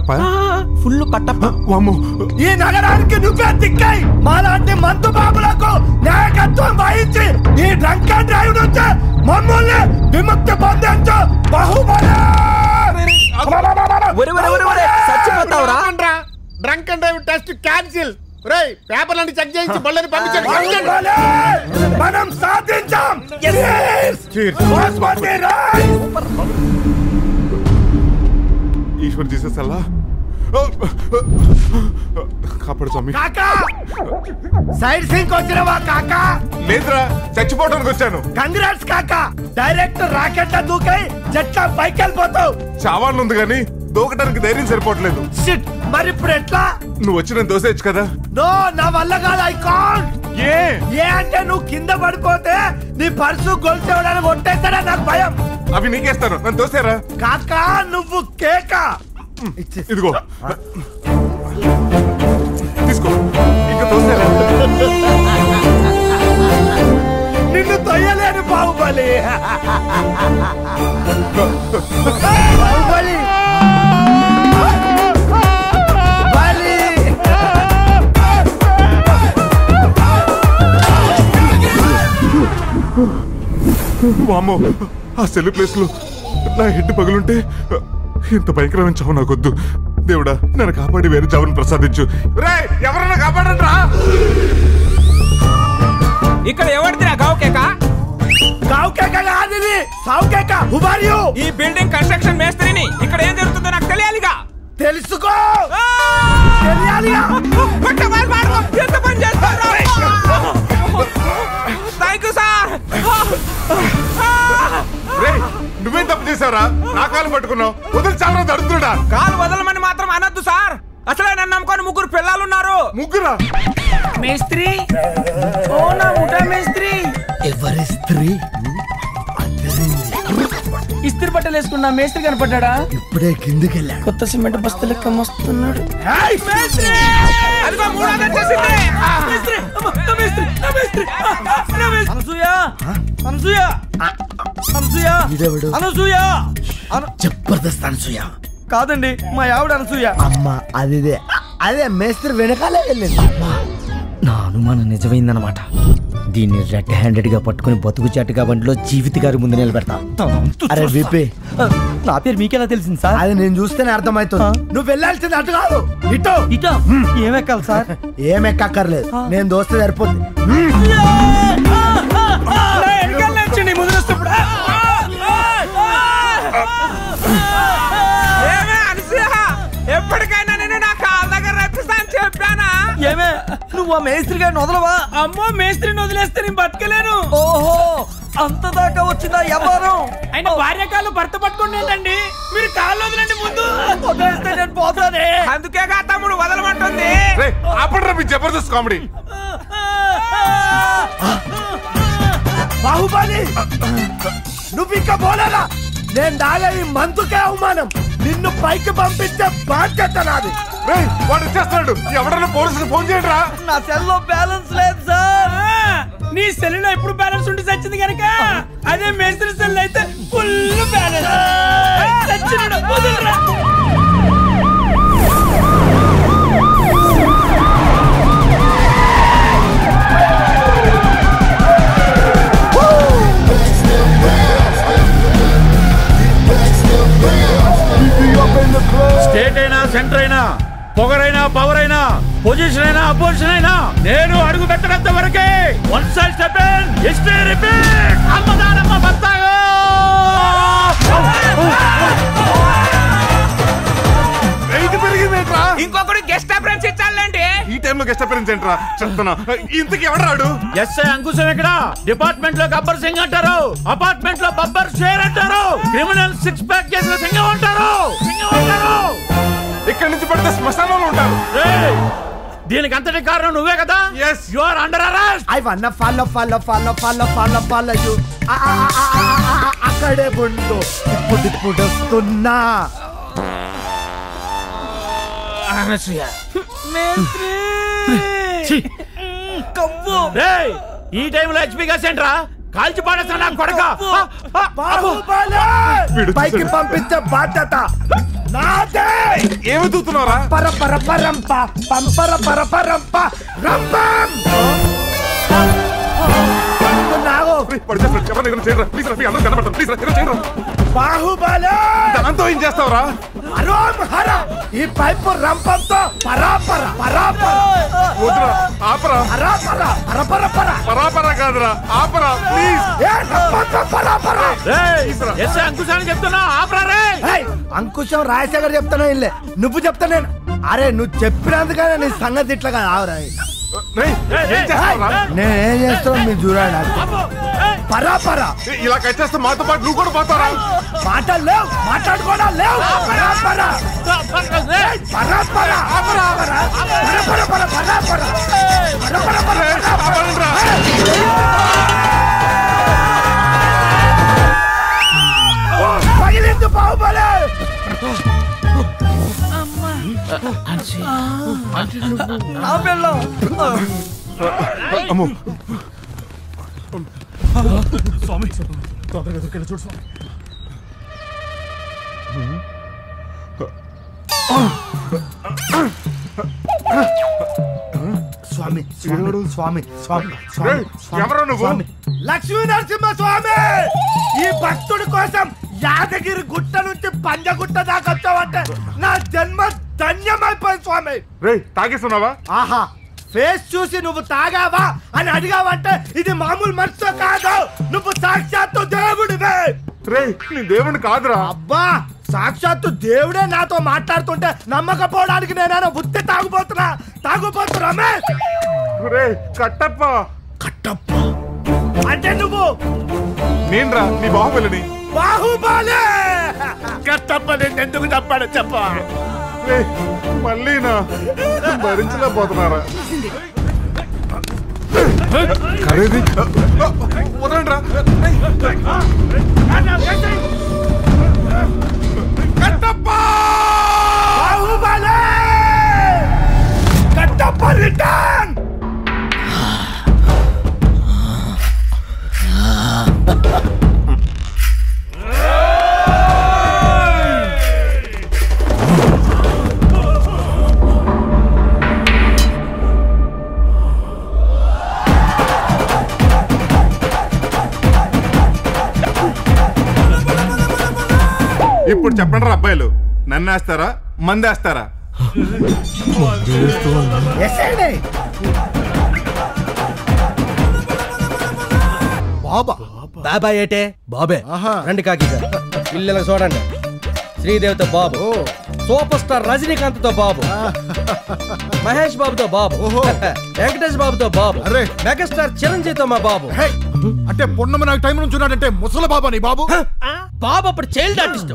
Kattappa full Kattappa. ఈ నగరానికి నువ్వే దిక్కై మాలాంటి మందు బాబులకు నాయకత్వం వహించి ఈ డ్రంక్ అండ్ డ్రైవ్ నుంచి మమ్మల్ని విముక్తి పొందించు బాహుబలి. చచ్చిపోతావురా. Drunk and drive test cancel. పేపర్లన్నీ చెక్ చేయించి బళ్ళని పంపించండి. మనం సాధించాం. ఈశ్వర్ జీసస్ అల్లా కాపాడు స్వామి. కాకా సైడ్ సింక్ వచ్చినవా కాకా? లేదురా, చచ్చిపోవడానికి వచ్చాను. కంగ్రాట్స్ కాకా, డైరెక్ట్ రాకెట్ దూకై జట్లా పైకి వెళ్ళిపోతావు. చావాళ్ళు ఉంది కానీ దూకటానికి ధైర్యం సరిపోవట్లేదు. మరి ఇప్పుడు ఎట్లా? నువ్వు వచ్చి నేను దోసేయచ్చు కదా. నో, నా వల్ల కాదు. I can't. ఏ అంటే నువ్వు కింద పడిపోతే నీ పర్సు గొలుసేవడానికి కొట్టేస్తాడా నాకు భయం. అవి నీకేస్తాను, నన్ను దోసేరా. కాకా నువ్వు కేక ఇదిగో తీసుకో, ఇంకా దోసేరా. నిన్ను తొయ్యలేను బాహుబలి. బాహుబలి వామ్మో, ఆ సెల్ ప్లేస్ లో నా హెడ్ పగులుంటే ఇంత భయంకరమైన చావు నాకొద్దు. దేవుడా, నన్ను కాపాడి వేరే చావును ప్రసాదించు. ఎవరైనా కాపాడండి రా. ఇక్కడ ఎవరిదిరా గావ్ కేక? గావ్ కేక కాదు, ఇది సావ్ కేక. Who are you? ఈ బిల్డింగ్ కన్స్ట్రక్షన్ మేస్త్రిని. ఇక్కడ ఏం జరుగుతుందో నాకు తెలియాలిగా. తెలుసుకో. తెలియాలిగా. ఎంత పని చేస్తారు? Thank you sir. నువ్వేం తప్పు చేసావురా? నా కాలు పట్టుకున్నావు. వదిలి చాలా తడుతుడా. కాలు వదలమని మాత్రం అనొద్దు సార్. అసలే నన్ను నమ్ముకొని 3 పిల్లలున్నారు. ముగ్గురా? మేస్త్రి. ఓ నా ముఠా మేస్త్రి. ఎవరి స్త్రీ? ఇస్త్రీ బట్టలు వేసుకున్న మేస్త్రి కనపడ్డా? ఇప్పుడే కిందికి వెళ్ళాడు. కొత్త సిమెంట్ బస్తా లెక్క మస్తున్నాడు. అదిగో మూడోది వచ్చేసింది. జబర్దస్త్ అనసూయ కాదండి, మా ఆవిడ అనసూయ. అమ్మా అదే మేస్త్రి వెనకాలే వెళ్ళింది. నా అనుమానం నిజమైందనమాట. దీన్ని రెడ్ హ్యాండెడ్ గా పట్టుకుని బతుకు చాటుగా బండిలో జీవిత గారి ముందు నిలబెడతా. అరే విపి, నా పేరు మీకెలా తెలిసింది సార్? అది నేను చూస్తేనే అర్థమవుతుంది. నువ్వు వెళ్ళాల్సింది అటు కాదు, ఇటో. ఇటో ఏమెక్కాలి సార్? ఏమెక్కర్లేదు, నేను దోస్తే సరిపోతుంది. ఎప్పటికైనా నేను నా కాళ్ళ దగ్గర రప్పిస్తాను చెప్పానా? ఏమే నువ్వు ఆ మేస్త్రి గారిని వదలవా? అమ్మో, మేస్త్రిని వదిలేస్తే నేను బతకలేను. ఓహో, అంత దాకా వచ్చిందా వ్యవహారం? ఆయన భార్య కాళ్ళు భర్త పట్టుకోండి ఏంటండి? మీరు కాళ్ళు వదలండి ముందు. వదిలేస్తే నేను పోతానే. అందుకేగా తమ్ముడు వదలమంటుంది. అప్పుడు మీ జబర్దస్త్ కామెడీ. బాహుబలి, నువ్వు ఇంకా పోలేరా? నేను దాగా ఈ మందుకే అవమానం. నిన్ను పైకి పంపించే బాధ్యత నాది. వాడు వచ్చేస్తున్నాడు. ఎవడన్నా పోలీసులు ఫోన్ చేయండి రా. నా సెల్లో బ్యాలెన్స్ లేదు సార్. నీ సెల్లో ఎప్పుడు బ్యాలెన్స్ ఉండి చచ్చింది కనుక, అదే మేస్త్రి సెల్ అయితే ఫుల్ బ్యాలెన్స్. చచ్చినాడు, వదలరా. స్టేట్ అయినా సెంటర్ అయినా, పొగరైనా పవర్ అయినా, పొజిషన్ అయినా అపోజిషన్ అయినా, నేను అడుగు పెట్టడంత వరకే. One side step in, history repeat. అమ్మదానమ్మ బత్తాగా. ఇంకొకటి గెస్ట్ అపియరెన్స్ ఇచ్చాలండి. ఈ టైంలో గెస్ట్ అపియరెన్స్ ఏంట్రా? చెప్తున్నా, ఇంతకి ఎవడరాడు? ఎస్ఐ అంకుశం ఎక్కడ? డిపార్ట్మెంట్ లో గబ్బర్ సింగ్ అంటారు, అపార్ట్మెంట్ లో బబ్బర్ షేర్ అంటారు, క్రిమినల్ 6 ప్యాక్ కేసులో సింగం అంటారు. ఇక్కడి నుంచి పడితే శ్మశానంలో ఉంటారు. దీనికి అంతటి కారణం నువ్వే కదా? Yes, you are under arrest. I wanna follow you. అక్కడే ఉండు, ఇప్పుడు వస్తున్నా. ఈ టైంలో హెచ్పీ గా సెంటరా కాల్చి పాడేస్తా నా కొడక. పైకి పంపించే బాధ్యత నాదే ఏమి దూతున్నారా? పర పర పరంప పంపర పర పరంప రంపం నాగో బాహుబలి దాంతో ఏం చేస్తావురా? అరోం హర ఈ పైపు రంపంతో పరాపర పరాపర వద్దురా, ఆపరా. పరాపర పరపర పర పరాపరా కాదురా, ఆపరా ప్లీజ్. ఏ రంపంతో పరాపర అంకుశాన్ని చెప్తున్నా ఆపరా రే. ఏయ్, అంకుశం రాజశేఖర్ చెప్తాను ఇల్లే నువ్వు చెప్తా నేను. అరే నువ్వు చెప్పినందుకనే నీ సంగతి ఇట్లా కాదు ఆవురా. రేయ్, ఏం చేస్తావురా? నేనేం చేస్తాను మీరు చూడండి. పరాపర ఇలా కచ్చేస్తే మాతో పాటు నువ్వు కూడా పోతారా? మాటలు లేవు మాట్లాడుకోవడం లేవు. పరాపర పరాపర పరపర పర పరాపర పరపర పర ఆపండ్రా. పగిలింది బాహుబలి. అమ్మో స్వామి స్వామి స్వామి స్వామి రేయ్, ఎవరు నువ్వు? స్వామి లక్ష్మీ నరసింహ స్వామి ఈ భక్తుడి కోసం యాదగిరి గుట్ట నుంచి పంజగుట్ట దాకా వచ్చావంటే నా జన్మ ధన్యమైపోయింది స్వామి. రేయ్, తాగేస్తున్నావా? ఆహా ఫేస్ చూసి నువ్వు తాగావా అని అడిగావంటే ఇది మామూలు మనసుతో కాదు, నువ్వు సాక్షాత్తు దేవుడివే. రేయ్, నీ దేవుడిని కాదురా. అబ్బా సాక్షాత్తు దేవుడే నాతో మాట్లాడుతుంటే నమ్మకపోవడానికి నేనైనా బుద్ధి తాగుపోతున్నా రమేష్. రేయ్, కట్టప్ప. కట్టప్ప అంటే నువ్వు? నేనురా, నీ బాహుబలిని. బాహుబలి కట్టప్ప నేను ఎందుకు చెప్పాడు చెప్ప. రేయ్, మళ్ళీనా భరించలేకపోతున్నారా? కరేది వదలండిరా. కట్టప్ప! బాహుబలి కట్టప్ప రిటర్న్. ఇప్పుడు చెప్పండి రా అబ్బాయిలు, నన్ను వేస్తారా మందేస్తారా? బాబా ఏటే బాబే రండి కాకి పిల్లలకు చూడండి. శ్రీదేవితో బాబు, సూపర్ స్టార్ రజనీకాంత్ తో బాబు, మహేష్ బాబుతో బాబు, వెంకటేష్ బాబుతో బాబు, మెగాస్టార్ చిరంజీవితో మా బాబు. అంటే పొన్నమ నాకు టైం నుంచి ఉన్నాడంటే ముసలి బాబా నీ బాబు. బాబు అప్పుడు చైల్డ్ ఆర్టిస్ట్.